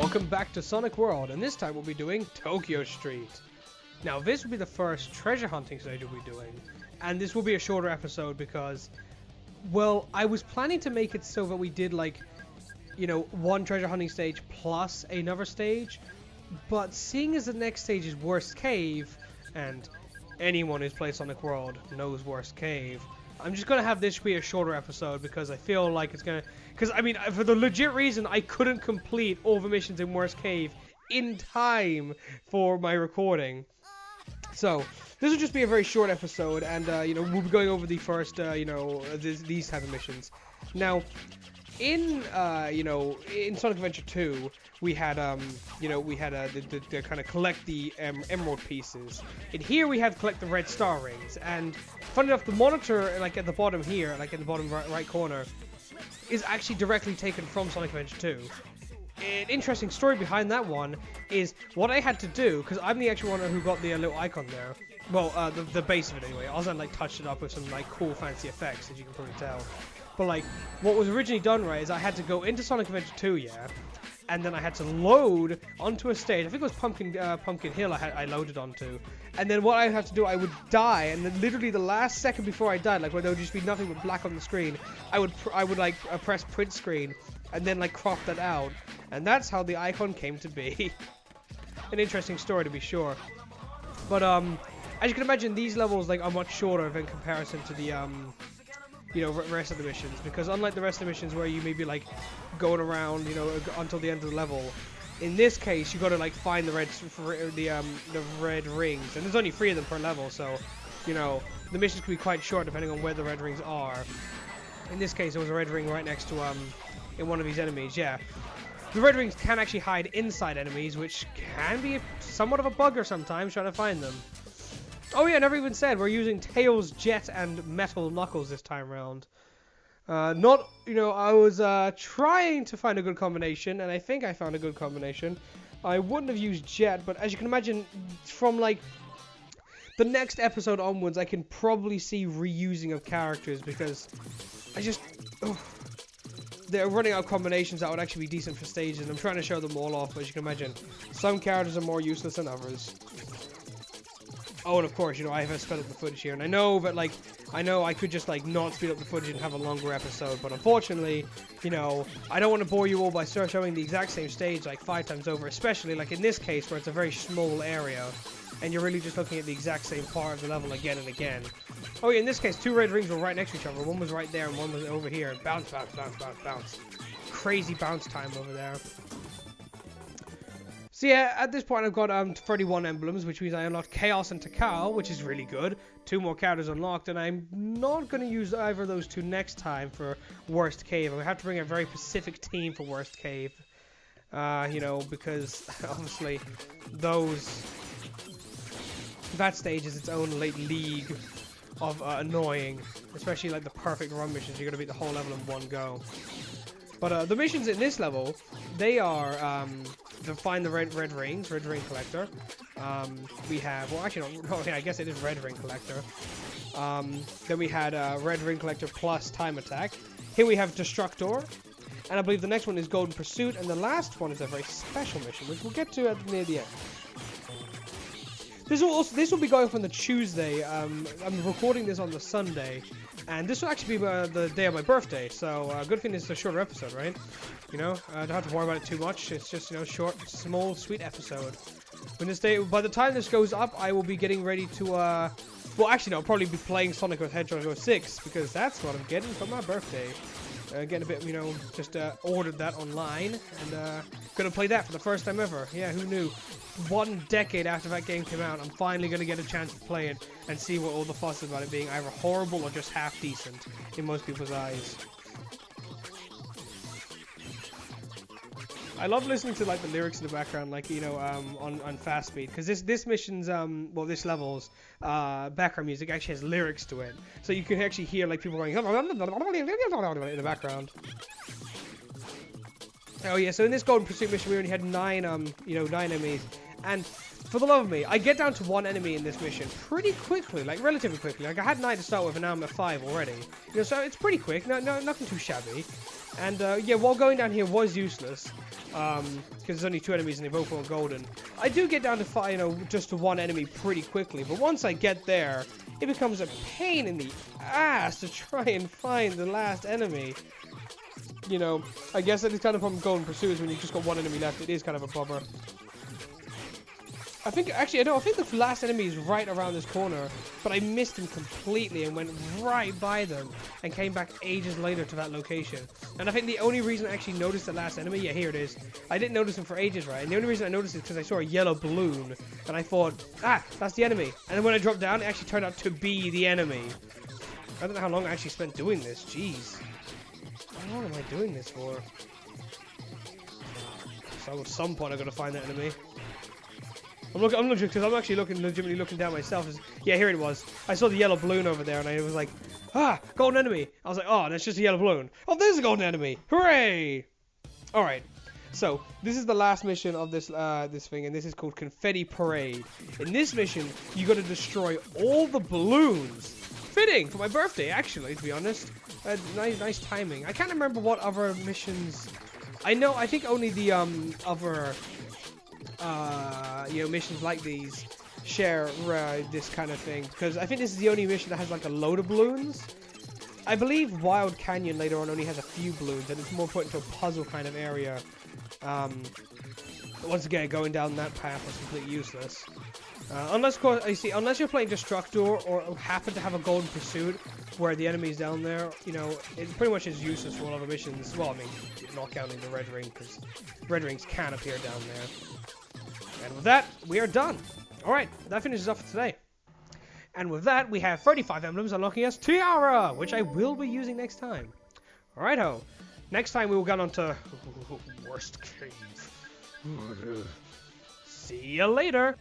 Welcome back to Sonic World, and this time we'll be doing Tokyo Street. Now this will be the first treasure hunting stage we'll be doing, and this will be a shorter episode because, well, I was planning to make it so that we did like, you know, one treasure hunting stage plus another stage, but seeing as the next stage is Worst Cave, and anyone who's played Sonic World knows Worst Cave, I'm just going to have this be a shorter episode because I feel like it's going to... Because, I mean, for the legit reason, I couldn't complete all the missions in Worst Cave in time for my recording. So, this will just be a very short episode, and, you know, we'll be going over the first, you know, these type of missions. Now, in, you know, in Sonic Adventure 2, we had, you know, we had the kind of collect the emerald pieces. In here, we have collect the red star rings, and funny enough, the monitor, like at the bottom here, like in the bottom right corner, is actually directly taken from Sonic Adventure 2. An interesting story behind that one is what I had to do, because I'm the actual one who got the little icon there. Well, the base of it anyway. I also like touched it up with some like cool fancy effects, as you can probably tell. But like, what was originally done right is I had to go into Sonic Adventure 2, yeah, and then I had to load onto a stage. I think it was Pumpkin Hill I loaded onto. And then what I had to do, I would die, and then literally the last second before I died, like when there would just be nothing but black on the screen, I would like press print screen, and then like crop that out, and that's how the icon came to be. An interesting story to be sure. But as you can imagine, these levels like are much shorter in comparison to the you know, rest of the missions, because unlike the rest of the missions where you may be like going around, you know, until the end of the level, in this case you got to like find the red rings, and there's only 3 of them per level, so you know the missions can be quite short depending on where the red rings are. In this case, there was a red ring right next to in one of these enemies. Yeah, the red rings can actually hide inside enemies, which can be somewhat of a bugger sometimes trying to find them. Oh yeah, I never even said we're using Tails, Jet, and Metal Knuckles this time around. Not, you know, I was trying to find a good combination, and I think I found a good combination. I wouldn't have used Jet, but as you can imagine, from like the next episode onwards, I can probably see reusing of characters, because I just... they're running out of combinations that would actually be decent for stages, and I'm trying to show them all off, but as you can imagine, some characters are more useless than others. Oh, and of course, you know, I have sped up the footage here, and I know that, like, I could just, like, not speed up the footage and have a longer episode, but unfortunately, you know, I don't want to bore you all by showing the exact same stage, like, 5 times over, especially, like, in this case, where it's a very small area, and you're really just looking at the exact same part of the level again and again. Oh, yeah, in this case, 2 red rings were right next to each other. One was right there, and one was over here. Bounce, bounce, bounce, bounce, bounce. Crazy bounce time over there. So yeah, at this point I've got 31 emblems, which means I unlocked Chaos and Takao, which is really good. 2 more characters unlocked, and I'm not going to use either of those 2 next time for Worst Cave. I have to bring a very specific team for Worst Cave. You know, because obviously that stage is its own like league of annoying, especially like the perfect run missions. You're going to beat the whole level in one go. But the missions in this level, they are to find the red rings, red ring collector. We have, well, actually, no, yeah, I guess it is red ring collector. Then we had red ring collector plus time attack. Here we have Destructor, and I believe the next one is Golden Pursuit, and the last one is a very special mission, which we'll get to near the end. This will be going from the Tuesday. I'm recording this on the Sunday, and this will actually be the day of my birthday. So good thing it's a shorter episode, right? You know, I don't have to worry about it too much. It's just, you know, short, small, sweet episode. By the time this goes up, I will be getting ready to well, actually, no, I'll probably be playing Sonic the Hedgehog 6, because that's what I'm getting for my birthday. Getting a bit, you know, just ordered that online, and gonna play that for the first time ever. Yeah, who knew? 1 decade after that game came out, I'm finally gonna get a chance to play it and see what all the fuss is about it being either horrible or just half decent in most people's eyes. I love listening to like the lyrics in the background, like, you know, on fast speed, because this mission's well, this level's background music actually has lyrics to it, so you can actually hear like people going in the background. Oh yeah, so in this Golden Pursuit mission we only had 9 enemies, And for the love of me, I get down to 1 enemy in this mission pretty quickly, like relatively quickly. Like I had 9 to start with, and now I'm at 5 already. You know, so it's pretty quick. No, nothing too shabby. And yeah, while going down here was useless, because there's only 2 enemies and they both want golden. I do get down to 5, you know, just to 1 enemy pretty quickly. But once I get there, it becomes a pain in the ass to try and find the last enemy. You know, I guess that is kind of from Golden Pursuit when you've just got 1 enemy left. It is kind of a bummer. I think, actually, I know, I think the last enemy is right around this corner, but I missed him completely and went right by them and came back ages later to that location. And I think the only reason I actually noticed the last enemy, yeah, here it is. I didn't notice him for ages, right? And the only reason I noticed it is because I saw a yellow balloon, and I thought, ah, that's the enemy. And then when I dropped down, it actually turned out to be the enemy. I don't know how long I actually spent doing this, jeez. How long am I doing this for? So at some point I'm gonna find that enemy. I'm looking because I'm actually legitimately looking down myself. Yeah, here it was. I saw the yellow balloon over there, and I was like, ah, golden enemy. I was like, oh, that's just a yellow balloon. Oh, there's a golden enemy. Hooray! All right. So this is the last mission of this this thing, and this is called Confetti Parade. In this mission, you got to destroy all the balloons. Fitting for my birthday, actually, to be honest. Nice timing. I can't remember what other missions. I think only the other you know, missions like these share this kind of thing, because I think this is the only mission that has like a load of balloons. I believe Wild Canyon later on only has a few balloons, and it's more put into a puzzle kind of area. Once again, going down that path was completely useless. Unless, of course, unless you're playing Destructor or happen to have a Golden Pursuit where the enemy's down there, you know, it pretty much is useless for all other missions. Well, I mean, not counting the Red Ring, because Red Rings can appear down there. And with that, we are done. Alright, that finishes off for today. And with that, we have 35 emblems unlocking us Tiara, which I will be using next time. Alright ho. Next time we will get on to Worst Cave. See you later.